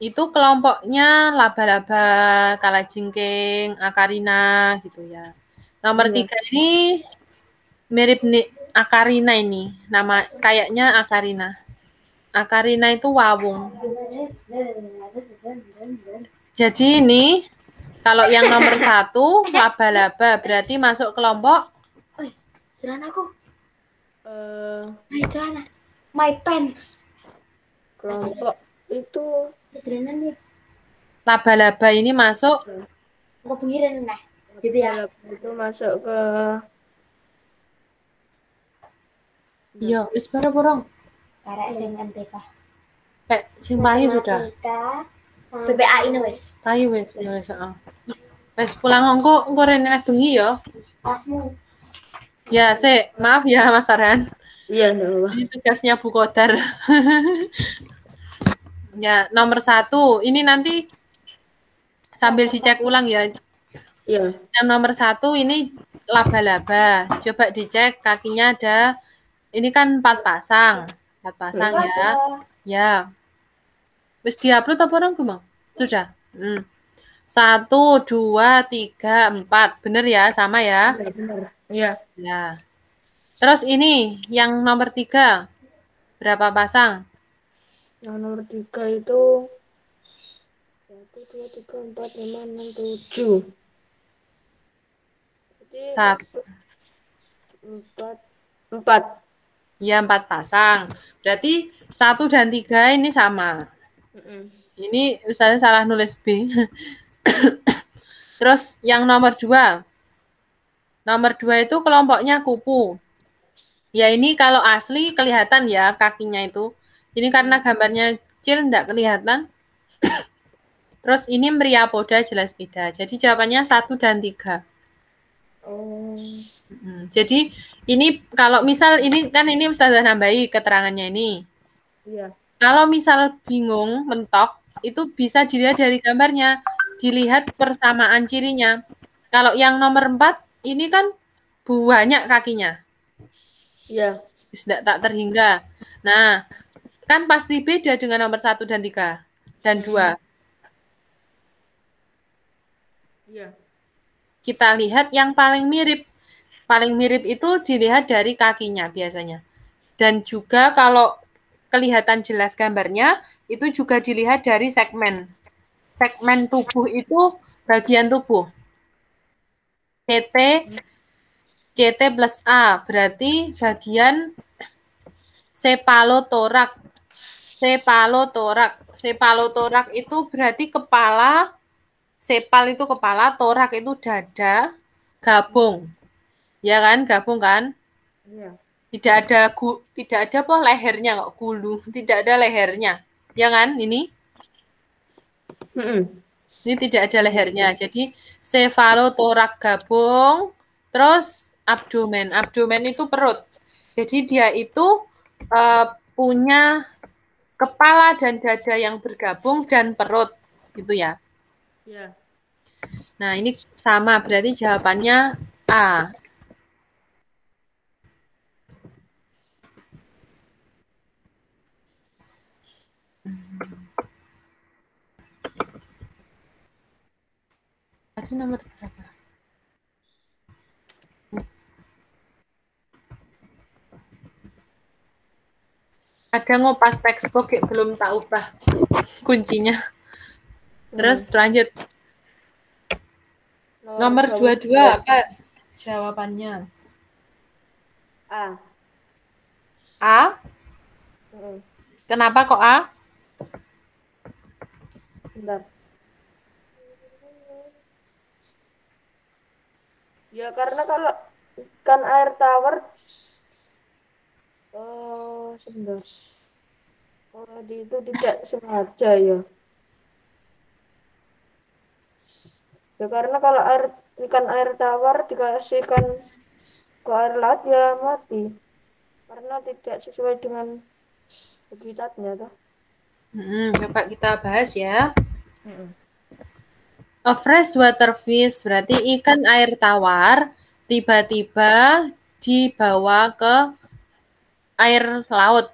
itu kelompoknya laba-laba, kalajengking, akarina gitu ya. Nomor 3 ini mirip nih akarina ini. Nama kayaknya akarina. Akarina itu wawung. Jadi ini kalau yang nomor 1 laba-laba berarti masuk kelompok celanaku. My celana. My pants. Kelompok itu laba-laba ini masuk Enggak pengiran nah. Gitu ya. Itu masuk ke iya, wis bareng-bareng. Karek SMMTK. Sing payu sudah. BPA ini wis. Payu wis, ya wis, heeh. Wis pulang engko rene bengi ya. Kelasmu. Ya, maaf ya Mas Farhan. Iya, enggak. Ini tugasnya Bu Kodar. Ya, nomor 1. Ini nanti sambil dicek ulang ya. Iya. Yang nomor 1 ini laba-laba. Coba dicek kakinya ada. Ini kan 4 pasang. 4 pasang ya. Ya. Wis diupload apa orang gue mau? Sudah. 1, 2, 3, 4. Bener ya, sama ya? Benar. Iya. Ya. Terus ini yang nomor 3 berapa pasang? Yang nomor 3 itu 1, 2, 3, 4, 5, 6, 7. Jadi 4. Ya 4 pasang. Berarti 1 dan 3 ini sama. Ini saya salah nulis B. Terus yang nomor 2. Nomor 2 itu kelompoknya kupu. Ya ini kalau asli kelihatan ya kakinya itu. Ini karena gambarnya kecil enggak kelihatan. Terus ini Mriapoda jelas beda. Jadi jawabannya 1 dan 3. Oh. Jadi ini kalau misal ini kan ini Ustazah nambahi keterangannya ini. Iya. Kalau misal bingung, mentok, itu bisa dilihat dari gambarnya. Dilihat persamaan cirinya. Kalau yang nomor 4, ini kan banyak kakinya. Iya. Tidak tak terhingga. Nah, kan pasti beda dengan nomor 1 dan 3. Dan 2. Iya. Kita lihat yang paling mirip. Paling mirip itu dilihat dari kakinya biasanya. Dan juga kalau kelihatan jelas gambarnya, itu juga dilihat dari segmen. Segmen tubuh itu bagian tubuh. CT plus A, berarti bagian cepalotorak. Cepalotorak itu berarti kepala, cepal itu kepala, torak itu dada, gabung. Ya kan, gabung kan? Iya. Tidak ada apa lehernya kok, gulu, tidak ada lehernya. Ya kan ini? Ini tidak ada lehernya. Jadi cepalotorak gabung, terus abdomen. Abdomen itu perut. Jadi dia itu punya kepala dan dada yang bergabung dan perut, gitu ya. Iya. Nah, ini sama, berarti jawabannya A. Tadi nomor berapa? Ada ngopas textbook belum tak ubah kuncinya. Terus lanjut. Nomor 22 apa jawabannya? A. A? Kenapa kok A? Bentar. Ya karena kalau ikan air tawar sebentar. Tadi itu tidak sengaja ya. Ya karena kalau ikan air tawar dikasihkan ke air laut ya mati. Karena tidak sesuai dengan habitatnya toh. Coba kita bahas ya. A freshwater fish berarti ikan air tawar tiba-tiba dibawa ke air laut,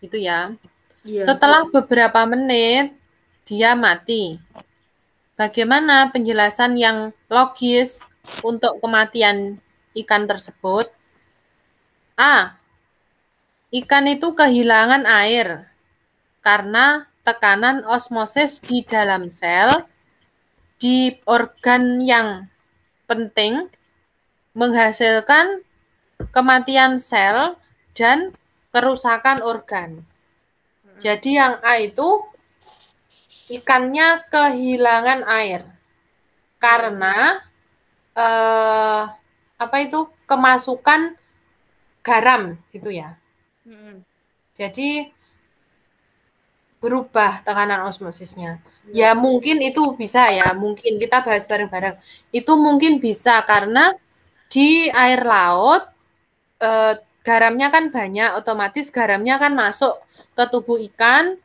gitu ya. Setelah beberapa menit dia mati. Bagaimana penjelasan yang logis untuk kematian ikan tersebut? A. Ikan itu kehilangan air karena tekanan osmosis di dalam sel di organ yang penting menghasilkan kematian sel dan kerusakan organ. Jadi yang A itu ikannya kehilangan air karena kemasukan garam gitu ya. Jadi berubah tekanan osmosisnya. Ya mungkin itu bisa ya, mungkin kita bahas bareng-bareng. Itu mungkin bisa karena di air laut garamnya kan banyak, otomatis garamnya kan masuk ke tubuh ikan,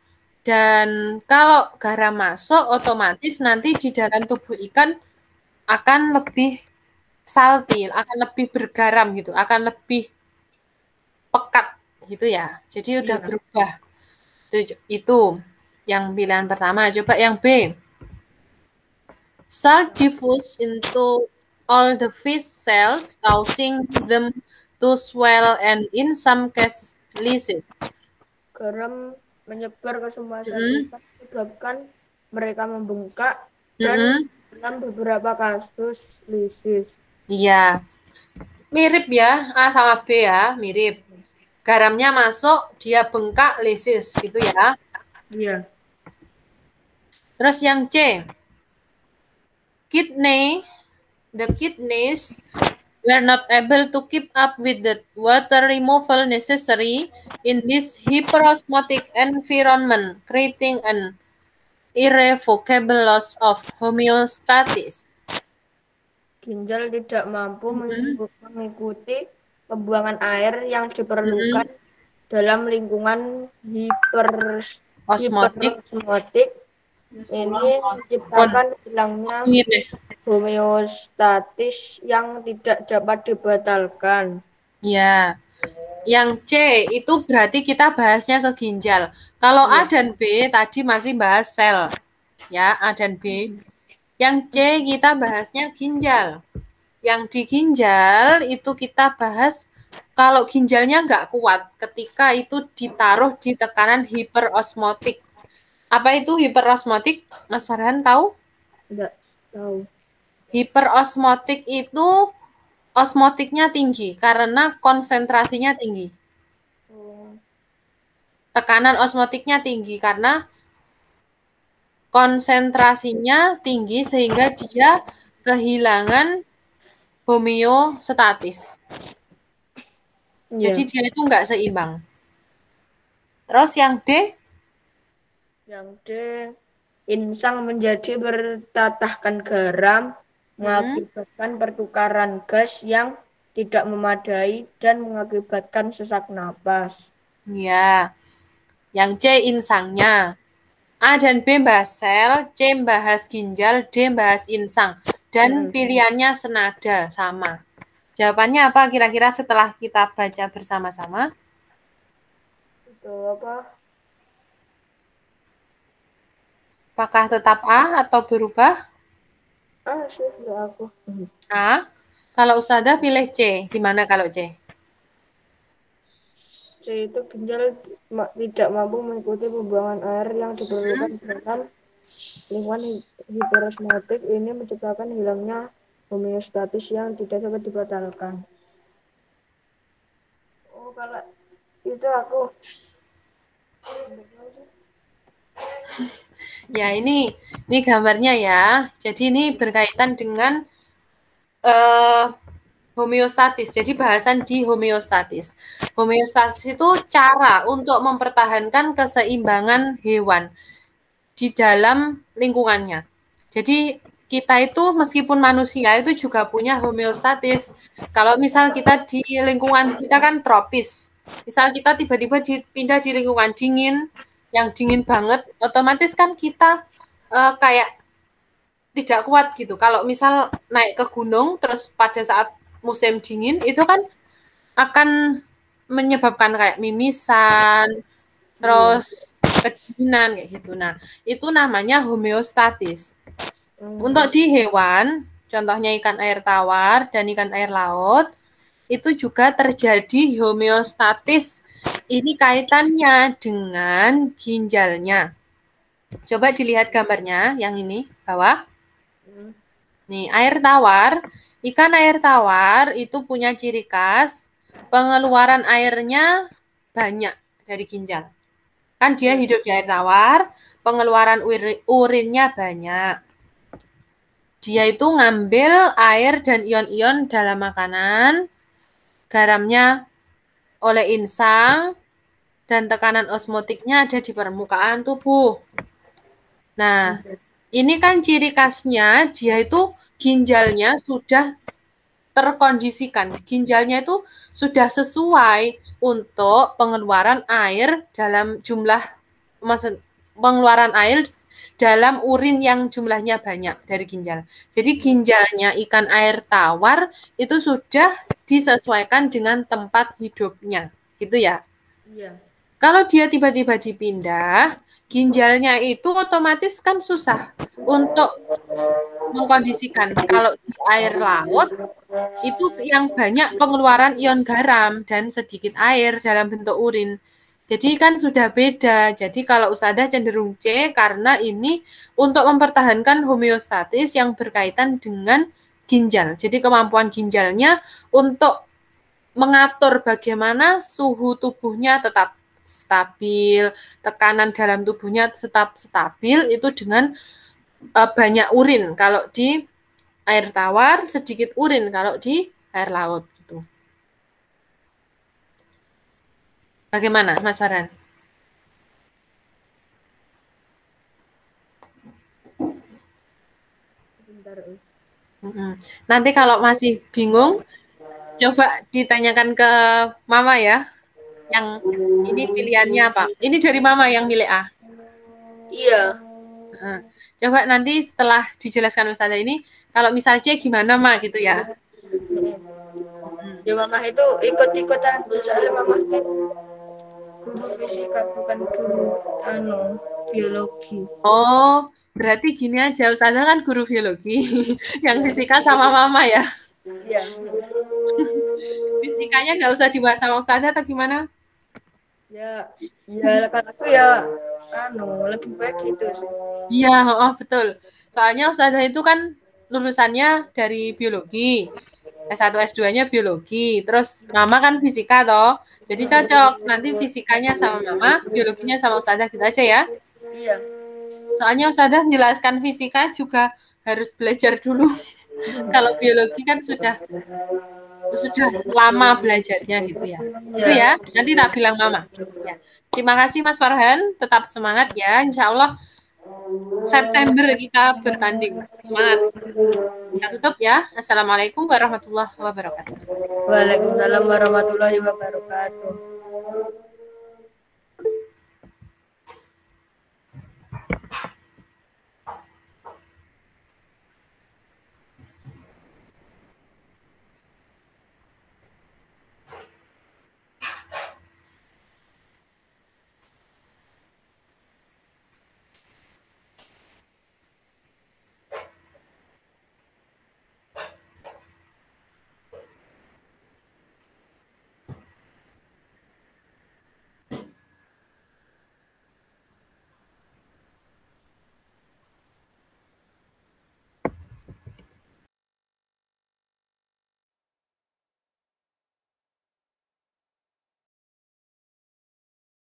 dan kalau garam masuk otomatis nanti di dalam tubuh ikan akan lebih salty, akan lebih bergaram gitu, akan lebih pekat gitu ya. Jadi udah berubah. Itu yang pilihan pertama. Coba yang B. Salt diffuse into all the fish cells, causing them to swell and in some cases lysis. Garam menyebar ke semua sel limbah menyebabkan mereka membengkak dan dalam beberapa kasus lysis. Iya. Mirip ya, A sama B ya, mirip. Garamnya masuk, dia bengkak, lysis gitu ya. Iya. Terus yang C. The kidneys were not able to keep up with the water removal necessary in this hyperosmotic environment, creating an irrevocable loss of homeostasis. Ginjal tidak mampu mengikuti pembuangan air yang diperlukan dalam lingkungan hiperosmotik. Ini menciptakan hilangnya homeostatis yang tidak dapat dibatalkan. Ya, yang C itu berarti kita bahasnya ke ginjal. Kalau A dan B tadi masih bahas sel, ya A dan B. Yang C kita bahasnya ginjal. Yang di ginjal itu kita bahas kalau ginjalnya nggak kuat ketika itu ditaruh di tekanan hiperosmotik. Apa itu hiperosmotik? Mas Farhan tahu? Tidak tahu. Hiperosmotik itu osmotiknya tinggi karena konsentrasinya tinggi. Tekanan osmotiknya tinggi karena konsentrasinya tinggi sehingga dia kehilangan homeostatis. Jadi dia itu nggak seimbang. Terus yang D? Yang D, insang menjadi bertatahkan garam, mengakibatkan pertukaran gas yang tidak memadai dan mengakibatkan sesak napas. Ya, yang C insangnya. A dan B bahas sel, C bahas ginjal, D bahas insang. Dan pilihannya senada, sama. Jawabannya apa kira-kira setelah kita baca bersama-sama? Itu apa? Apakah tetap A atau berubah? A sih, ya aku. A. Kalau Ustazah pilih C. Gimana kalau C? C itu ginjal tidak mampu mengikuti pembuangan air yang diperlukan dalam lingkungan hiperosmotik. Ini menciptakan hilangnya homeostatis yang tidak dapat dibatalkan. Oh, kalau itu aku. Ya, ini gambarnya ya. Jadi ini berkaitan dengan homeostatis. Jadi bahasan di homeostatis. Homeostatis itu cara untuk mempertahankan keseimbangan hewan di dalam lingkungannya. Jadi kita itu meskipun manusia itu juga punya homeostatis. Kalau misal kita di lingkungan kita kan tropis. Misal kita tiba-tiba pindah di lingkungan dingin, yang dingin banget, otomatis kan kita kayak tidak kuat gitu. Kalau misal naik ke gunung, terus pada saat musim dingin, itu kan akan menyebabkan kayak mimisan, terus kedinginan kayak gitu. Nah, itu namanya homeostatis. Untuk di hewan, contohnya ikan air tawar dan ikan air laut, itu juga terjadi homeostatis. Ini kaitannya dengan ginjalnya. Coba dilihat gambarnya yang ini, bawah. Nih, air tawar. Ikan air tawar itu punya ciri khas pengeluaran airnya banyak dari ginjal. Kan dia hidup di air tawar, pengeluaran urinnya banyak. Dia itu ngambil air dan ion-ion dalam makanan, garamnya oleh insang, dan tekanan osmotiknya ada di permukaan tubuh. Nah, ini kan ciri khasnya dia itu ginjalnya sudah terkondisikan. Ginjalnya itu sudah sesuai untuk pengeluaran air dalam jumlah, pengeluaran air dalam urin yang jumlahnya banyak dari ginjal. Jadi ginjalnya ikan air tawar itu sudah disesuaikan dengan tempat hidupnya, gitu ya. Iya. Kalau dia tiba-tiba dipindah, ginjalnya itu otomatis kan susah untuk mengkondisikan. Kalau di air laut, itu yang banyak pengeluaran ion garam dan sedikit air dalam bentuk urin. Jadi kan sudah beda. Jadi kalau Ustadzah cenderung C karena ini untuk mempertahankan homeostatis yang berkaitan dengan ginjal. Jadi kemampuan ginjalnya untuk mengatur bagaimana suhu tubuhnya tetap stabil, tekanan dalam tubuhnya tetap stabil itu dengan banyak urin. Kalau di air tawar, sedikit urin kalau di air laut gitu. Bagaimana, Mas Farhan? Nanti kalau masih bingung, coba ditanyakan ke Mama ya. Yang ini pilihannya apa? Ini dari Mama yang milih A. Iya. Coba nanti setelah dijelaskan Ustazah ini, kalau misal C gimana Ma gitu ya? Ya Mama itu ikut-ikutan soalnya Mama itu guru fisika bukan guru biologi. Oh, berarti gini aja, Ustazah kan guru biologi, yang fisika sama Mama ya? Iya. Fisikanya nggak usah dibahas sama Ustazah atau gimana? Ya kan aku ya lebih baik gitu sih. Iya, betul. Soalnya Ustazah itu kan lulusannya dari biologi. S1 S2-nya biologi. Terus Mama kan fisika toh. Jadi cocok. Nanti fisikanya sama Mama, biologinya sama Ustazah gitu aja ya. Iya. Soalnya Ustazah menjelaskan fisika juga harus belajar dulu. Kalau biologi kan sudah lama belajarnya gitu ya. Itu ya, nanti tak bilang Mama. Ya. Terima kasih Mas Farhan, tetap semangat ya. Insya Allah September kita bertanding. Semangat. Kita tutup ya. Assalamualaikum warahmatullahi wabarakatuh. Waalaikumsalam warahmatullahi wabarakatuh.